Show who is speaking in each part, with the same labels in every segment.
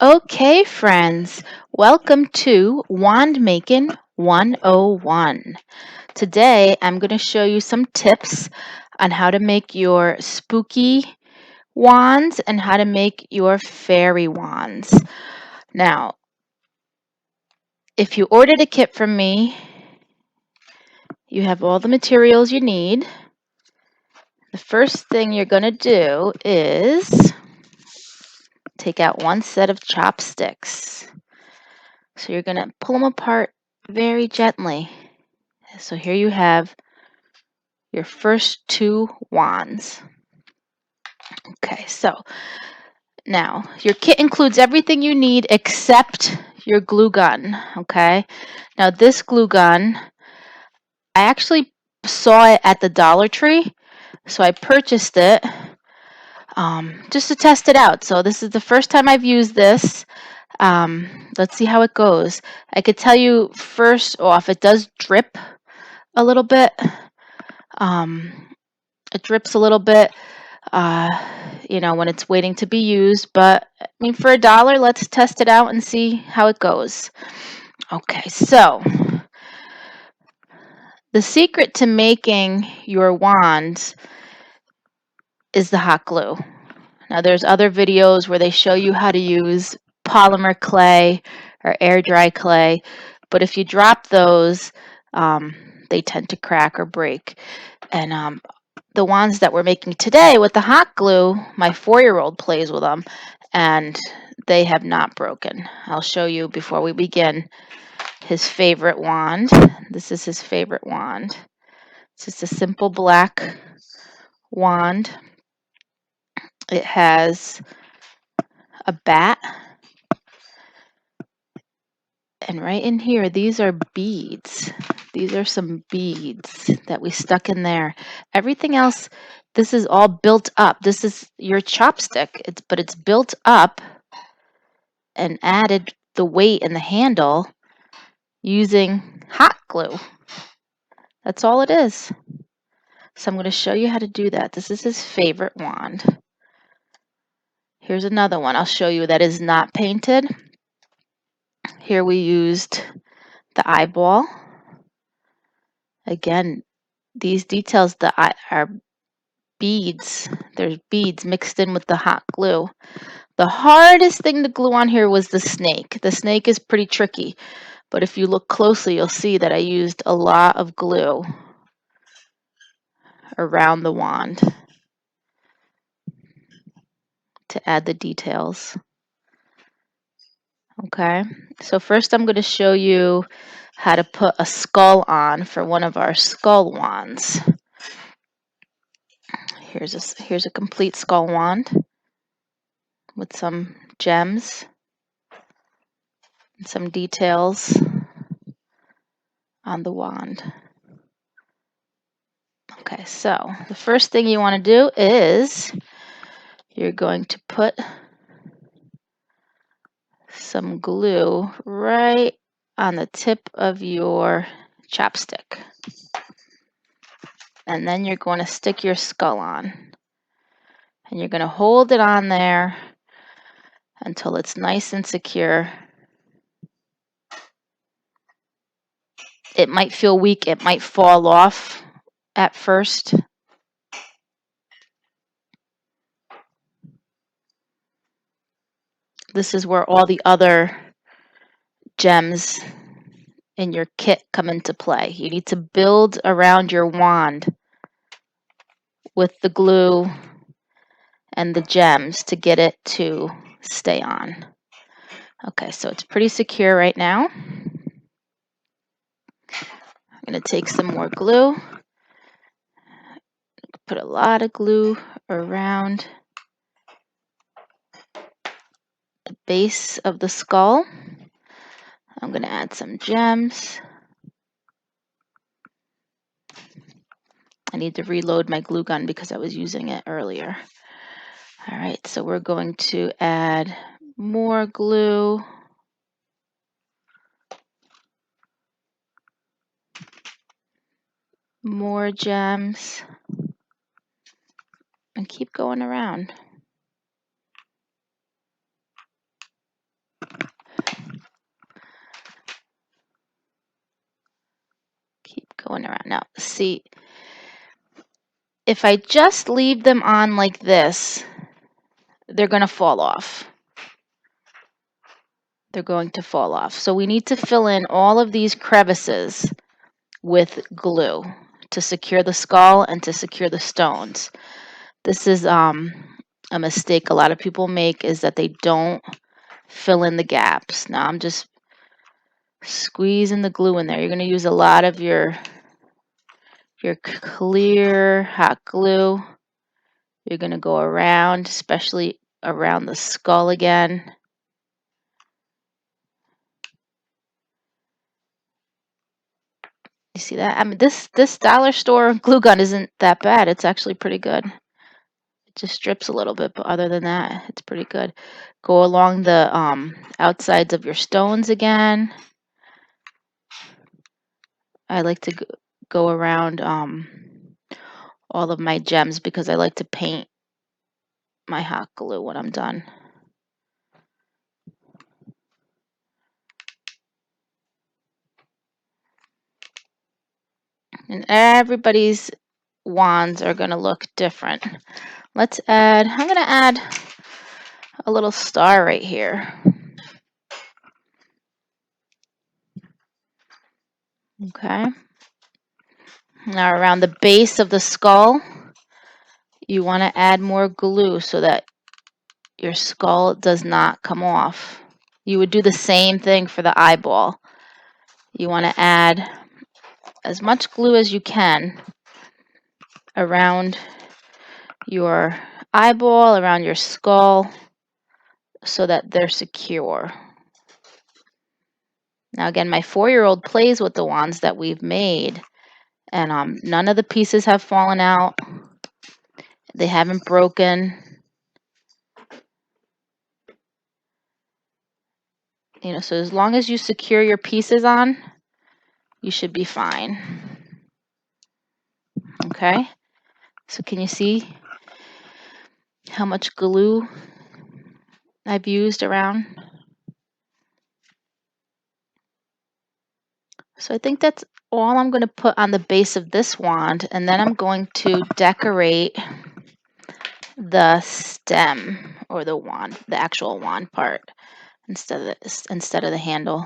Speaker 1: Okay, friends, welcome to Wand Making 101. Today, I'm going to show you some tips on how to make your spooky wands and how to make your fairy wands. Now, if you ordered a kit from me, you have all the materials you need. The first thing you're going to do is take out one set of chopsticks. So you're going to pull them apart very gently. So here you have your first two wands. Okay, so now your kit includes everything you need except your glue gun. Okay, now this glue gun, I actually saw it at the Dollar Tree, so I purchased it just to test it out. So this is the first time I've used this. Let's see how it goes. I could tell you first off, it does drip a little bit. It drips a little bit, when it's waiting to be used. But I mean, for $1, let's test it out and see how it goes. Okay, so the secret to making your wands is the hot glue. Now, there's other videos where they show you how to use polymer clay or air dry clay, but if you drop those, they tend to crack or break. And the wands that we're making today with the hot glue, my 4-year-old plays with them, and they have not broken. I'll show you before we begin his favorite wand. This is his favorite wand. It's just a simple black wand. It has a bat, and right in here, these are beads. These are some beads that we stuck in there. Everything else, this is all built up. This is your chopstick, but it's built up and added the weight and the handle using hot glue. That's all it is. So I'm going to show you how to do that. This is his favorite wand. Here's another one I'll show you that is not painted. Here we used the eyeball. Again, these details are beads. There's beads mixed in with the hot glue. The hardest thing to glue on here was the snake. The snake is pretty tricky, but if you look closely, you'll see that I used a lot of glue around the wand to add the details. Okay, so first I'm going to show you how to put a skull on for one of our skull wands. Here's a complete skull wand with some gems and some details on the wand. Okay, so the first thing you want to do is you're going to put some glue right on the tip of your chopstick. And then you're going to stick your skull on. And you're going to hold it on there until it's nice and secure. It might feel weak, it might fall off at first. This is where all the other gems in your kit come into play. You need to build around your wand with the glue and the gems to get it to stay on. Okay, so it's pretty secure right now. I'm going to take some more glue, put a lot of glue around the base of the skull. I'm going to add some gems. I need to reload my glue gun because I was using it earlier. All right, so we're going to add more glue. More gems. And keep going around. going around. Now, see, if I just leave them on like this, they're going to fall off. They're going to fall off. So we need to fill in all of these crevices with glue to secure the skull and to secure the stones. This is a mistake a lot of people make, is that they don't fill in the gaps. Now I'm just squeezing the glue in there. You're going to use a lot of your clear hot glue. You're going to go around, especially around the skull again. You see that? I mean, this dollar store glue gun isn't that bad. It's actually pretty good. It just drips a little bit, but other than that, it's pretty good. Go along the outsides of your stones again. I like to go around all of my gems because I like to paint my hot glue when I'm done. And everybody's wands are going to look different. I'm going to add a little star right here. Okay. Now around the base of the skull, you want to add more glue so that your skull does not come off. You would do the same thing for the eyeball. You want to add as much glue as you can around your eyeball, around your skull, so that they're secure. Now again, my 4-year-old plays with the wands that we've made, and none of the pieces have fallen out. They haven't broken. You know, so as long as you secure your pieces on, you should be fine. Okay, so can you see how much glue I've used around? So I think that's all I'm going to put on the base of this wand, and then I'm going to decorate the stem, or the wand, the actual wand part, instead of the handle.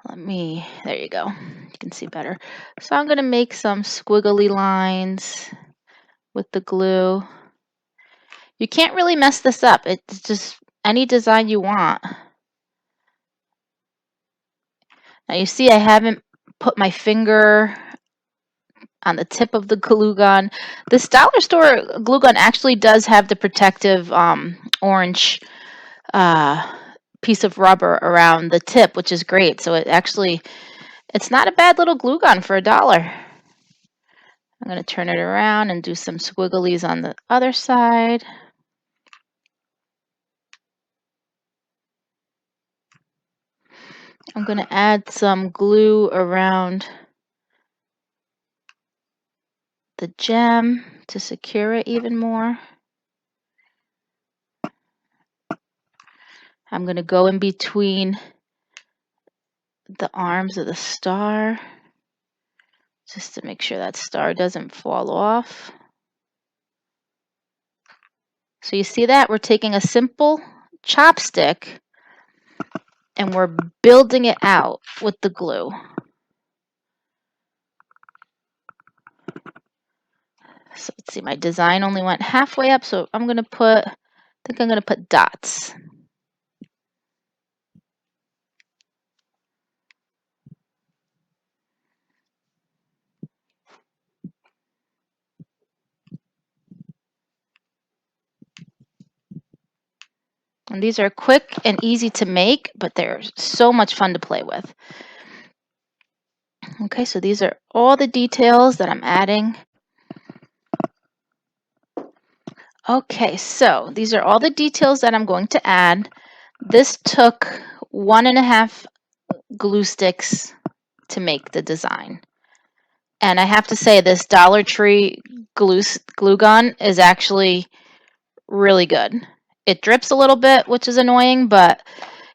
Speaker 1: There you go. You can see better. So I'm going to make some squiggly lines with the glue. You can't really mess this up. It's just any design you want. Now you see I haven't put my finger on the tip of the glue gun. This dollar store glue gun actually does have the protective orange piece of rubber around the tip, which is great. So it's not a bad little glue gun for $1. I'm going to turn it around and do some squigglies on the other side. I'm going to add some glue around the gem to secure it even more. I'm going to go in between the arms of the star just to make sure that star doesn't fall off. So you see that? We're taking a simple chopstick and we're building it out with the glue. So let's see, my design only went halfway up, so I think I'm going to put dots. And these are quick and easy to make, but they're so much fun to play with. Okay, so these are all the details that I'm adding. Okay, so these are all the details that I'm going to add. This took 1.5 glue sticks to make the design. And I have to say, this Dollar Tree glue gun is actually really good. It drips a little bit, which is annoying, but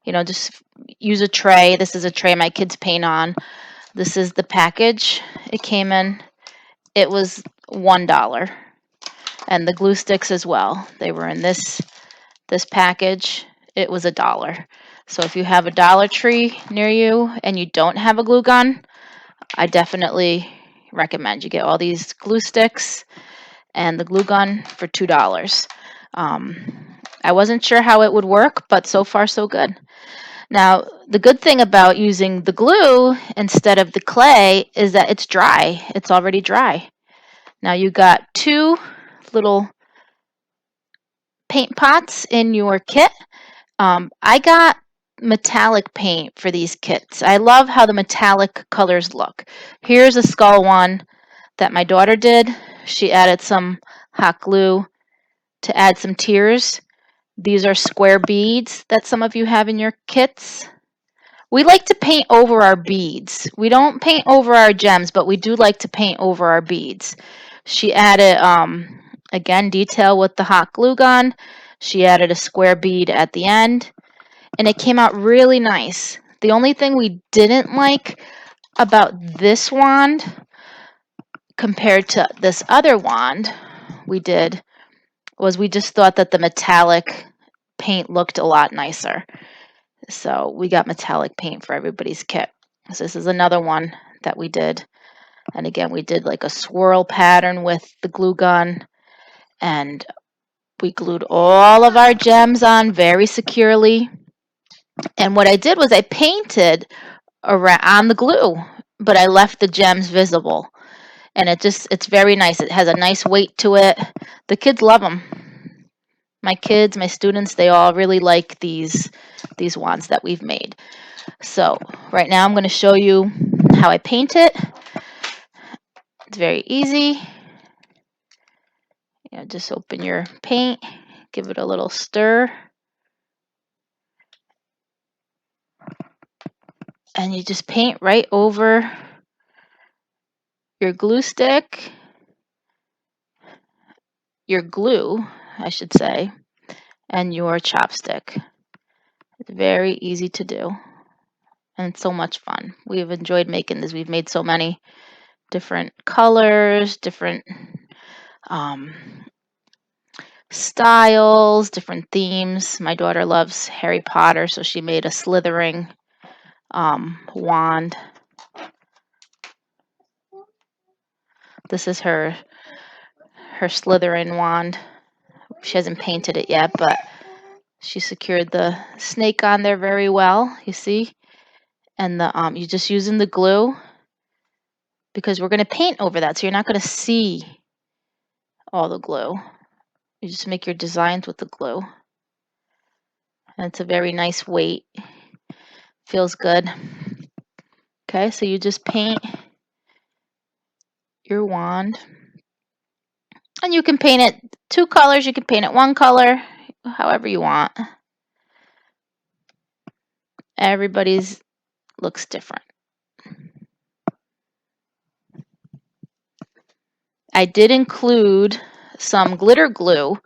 Speaker 1: you know, just use a tray. This is a tray my kids paint on. This is the package it came in. It was $1, and the glue sticks as well. They were in this package. It was $1. So if you have a Dollar Tree near you and you don't have a glue gun, I definitely recommend you get all these glue sticks and the glue gun for $2. I wasn't sure how it would work, but so far so good. Now, the good thing about using the glue instead of the clay is that it's dry. It's already dry. Now you got 2 little paint pots in your kit. I got metallic paint for these kits. I love how the metallic colors look. Here's a skull one that my daughter did. She added some hot glue to add some tears. These are square beads that some of you have in your kits. We like to paint over our beads. We don't paint over our gems, but we do like to paint over our beads. She added, again, detail with the hot glue gun. She added a square bead at the end, and it came out really nice. The only thing we didn't like about this wand compared to this other wand we did was we just thought that the metallic paint looked a lot nicer. So we got metallic paint for everybody's kit. So this is another one that we did. And again, we did like a swirl pattern with the glue gun. And we glued all of our gems on very securely. And what I did was I painted around on the glue, but I left the gems visible. And it's very nice. It has a nice weight to it. The kids love them. My kids, my students, they all really like these wands that we've made. So right now I'm going to show you how I paint it. It's very easy. Just open your paint, give it a little stir, and you just paint right over your glue stick, your glue, I should say, and your chopstick. It's very easy to do, and it's so much fun. We've enjoyed making this. We've made so many different colors, different styles, different themes. My daughter loves Harry Potter, so she made a slithering wand. This is her Slytherin wand. She hasn't painted it yet, but she secured the snake on there very well, you see? And the you're just using the glue because we're going to paint over that, so you're not going to see all the glue. You just make your designs with the glue. And it's a very nice weight. Feels good. Okay, so you just paint your wand. And you can paint it 2 colors, you can paint it 1 color, however you want. Everybody's looks different. I did include some glitter glue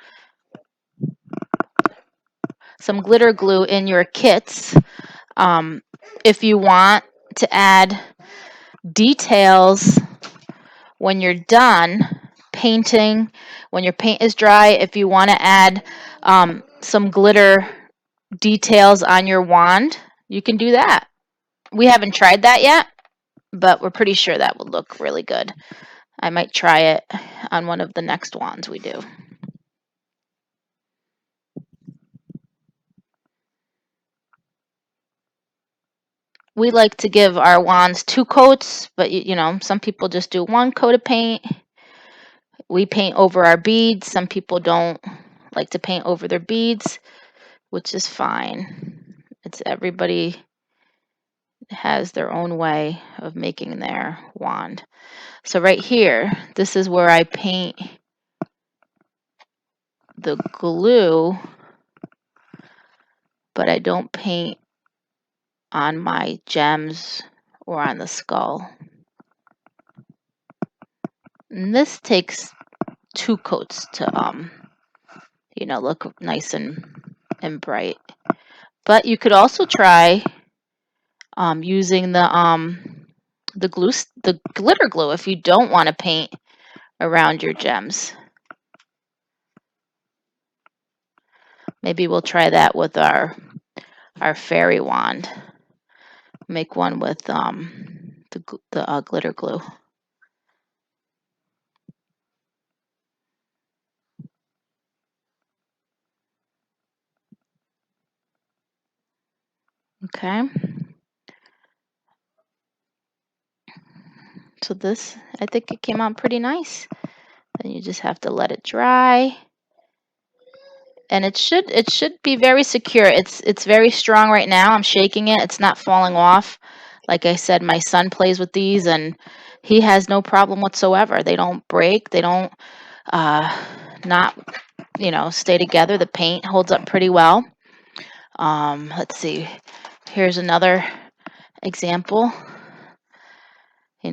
Speaker 1: in your kits. If you want to add details when you're done painting, when your paint is dry, if you want to add some glitter details on your wand, you can do that. We haven't tried that yet, but we're pretty sure that would look really good. I might try it on one of the next wands we do. We like to give our wands 2 coats, but some people just do 1 coat of paint. We paint over our beads. Some people don't like to paint over their beads, which is fine. It's everybody has their own way of making their wand. So right here, this is where I paint the glue, but I don't paint on my gems or on the skull. And this takes 2 coats to look nice and bright. But you could also try using the the glitter glue if you don't want to paint around your gems. Maybe we'll try that with our fairy wand. Make one with the glitter glue. Okay. So this, I think it came out pretty nice. Then you just have to let it dry. And it should be very secure. It's very strong right now. I'm shaking it. It's not falling off. Like I said, my son plays with these and he has no problem whatsoever. They don't break. They don't not stay together. The paint holds up pretty well. Let's see. Here's another example.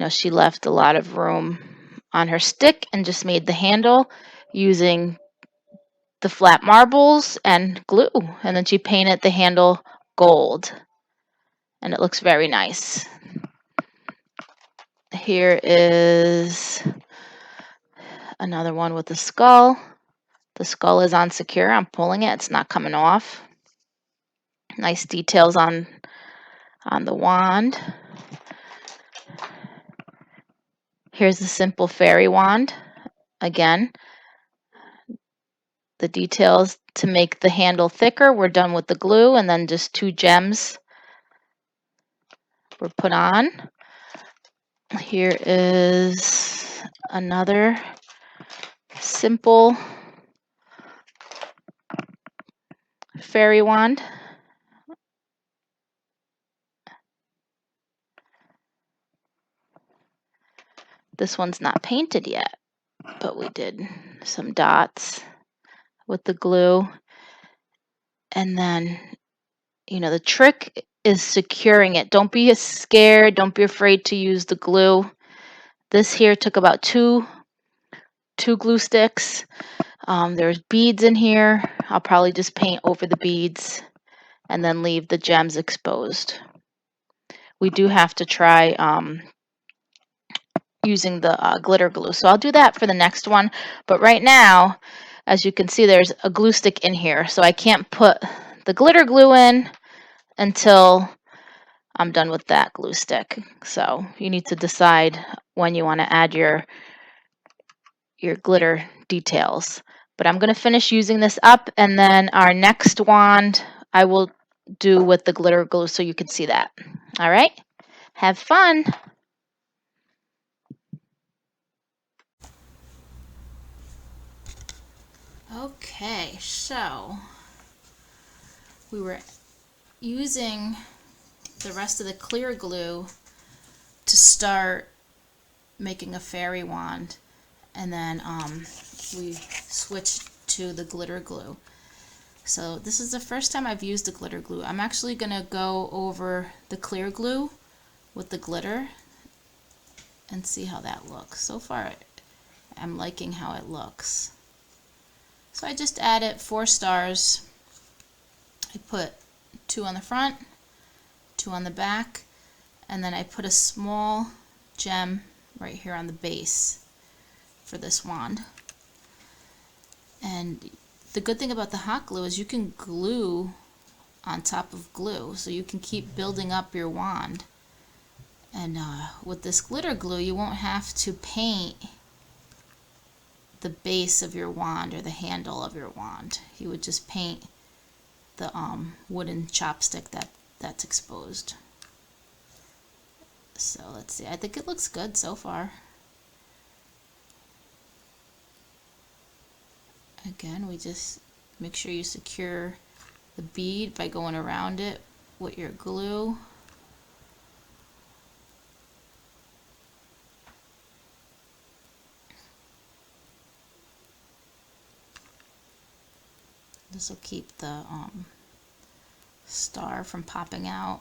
Speaker 1: She left a lot of room on her stick and just made the handle using the flat marbles and glue. And then she painted the handle gold. And it looks very nice. Here is another one with the skull. The skull is on secure. I'm pulling it. It's not coming off. Nice details on the wand. Here's the simple fairy wand. Again, the details to make the handle thicker. We're done with the glue, and then just 2 gems were put on. Here is another simple fairy wand. This one's not painted yet, but we did some dots with the glue. And then, the trick is securing it. Don't be scared. Don't be afraid to use the glue. This here took about two glue sticks. There's beads in here. I'll probably just paint over the beads and then leave the gems exposed. We do have to try using the glitter glue. So I'll do that for the next one. But right now, as you can see, there's a glue stick in here. So I can't put the glitter glue in until I'm done with that glue stick. So you need to decide when you want to add your glitter details. But I'm going to finish using this up, and then our next wand I will do with the glitter glue so you can see that. All right? Have fun. Okay, so we were using the rest of the clear glue to start making a fairy wand, and then we switched to the glitter glue. So this is the first time I've used the glitter glue. I'm actually going to go over the clear glue with the glitter and see how that looks. So far I'm liking how it looks. So I just added 4 stars. I put 2 on the front, 2 on the back, and then I put a small gem right here on the base for this wand. And the good thing about the hot glue is you can glue on top of glue, so you can keep building up your wand. And with this glitter glue, you won't have to paint the base of your wand or the handle of your wand. You would just paint the wooden chopstick that's exposed. So let's see, I think it looks good so far. Again, we just make sure you secure the bead by going around it with your glue. This will keep the star from popping out.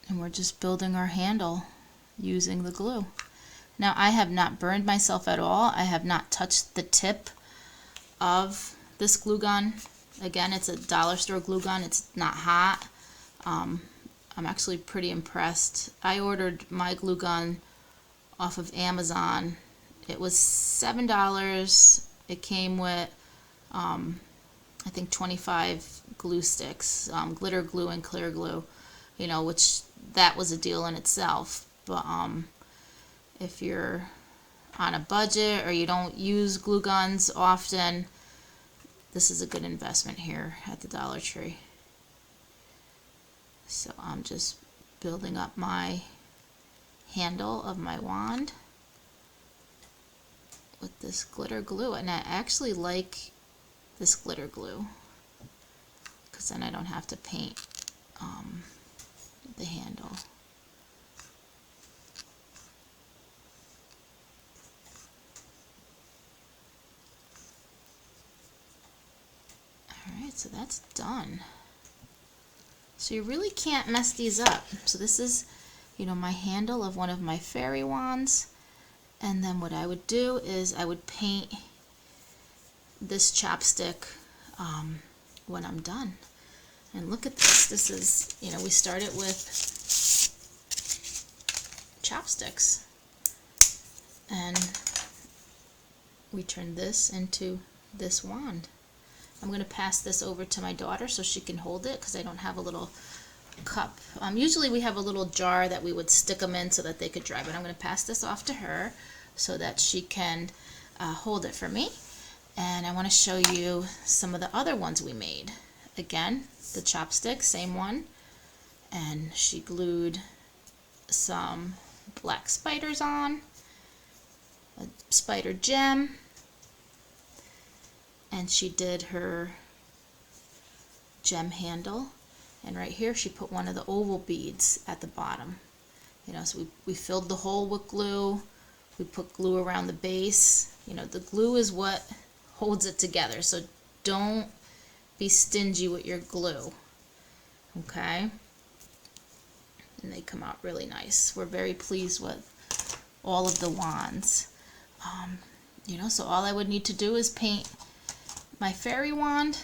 Speaker 1: And we're just building our handle using the glue. Now I have not burned myself at all. I have not touched the tip of this glue gun. Again, it's a dollar store glue gun. It's not hot. I'm actually pretty impressed. I ordered my glue gun off of Amazon. It was $7. It came with I think 25 glue sticks, glitter glue and clear glue, you know, which that was a deal in itself. But if you're on a budget or you don't use glue guns often, this is a good investment here at the Dollar Tree. So I'm just building up my handle of my wand with this glitter glue, and I actually like this glitter glue because then I don't have to paint the handle. Alright, so that's done. So you really can't mess these up. So this is, you know, my handle of one of my fairy wands. And then what I would do is I would paint this chapstick when I'm done. And look at this. This is, you know, we started with chopsticks. And we turned this into this wand. I'm going to pass this over to my daughter so she can hold it because I don't have a little cup. Usually we have a little jar that we would stick them in so that they could dry, but I'm going to pass this off to her so that she can hold it for me. And I want to show you some of the other ones we made. Again, the chopstick, same one. And she glued some black spiders on, a spider gem, and she did her gem handle, and right here she put one of the oval beads at the bottom. You know, so we filled the hole with glue, we put glue around the base. You know, the glue is what holds it together, so don't be stingy with your glue, okay? And they come out really nice. We're very pleased with all of the wands. You know, so all I would need to do is paint my fairy wand,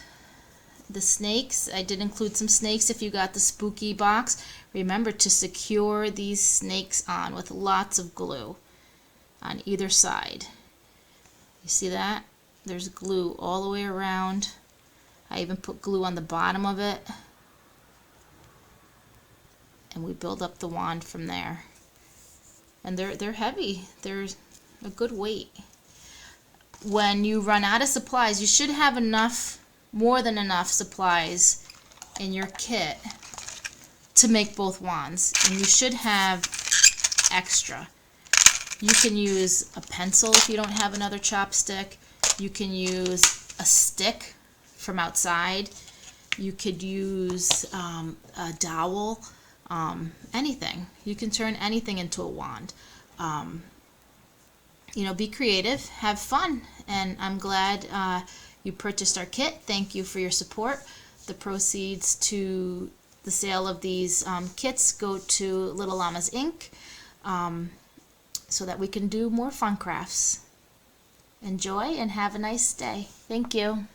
Speaker 1: the snakes. I did include some snakes if you got the spooky box. Remember to secure these snakes on with lots of glue on either side. You see that? There's glue all the way around. I even put glue on the bottom of it. And we build up the wand from there. And they're heavy. They're a good weight. When you run out of supplies, you should have enough, more than enough supplies in your kit to make both wands. And you should have extra. You can use a pencil if you don't have another chopstick. You can use a stick from outside. You could use a dowel, anything. You can turn anything into a wand. You know, be creative, have fun, and I'm glad you purchased our kit. Thank you for your support. The proceeds to the sale of these kits go to Little Llamas Inc. So that we can do more fun crafts. Enjoy and have a nice day. Thank you.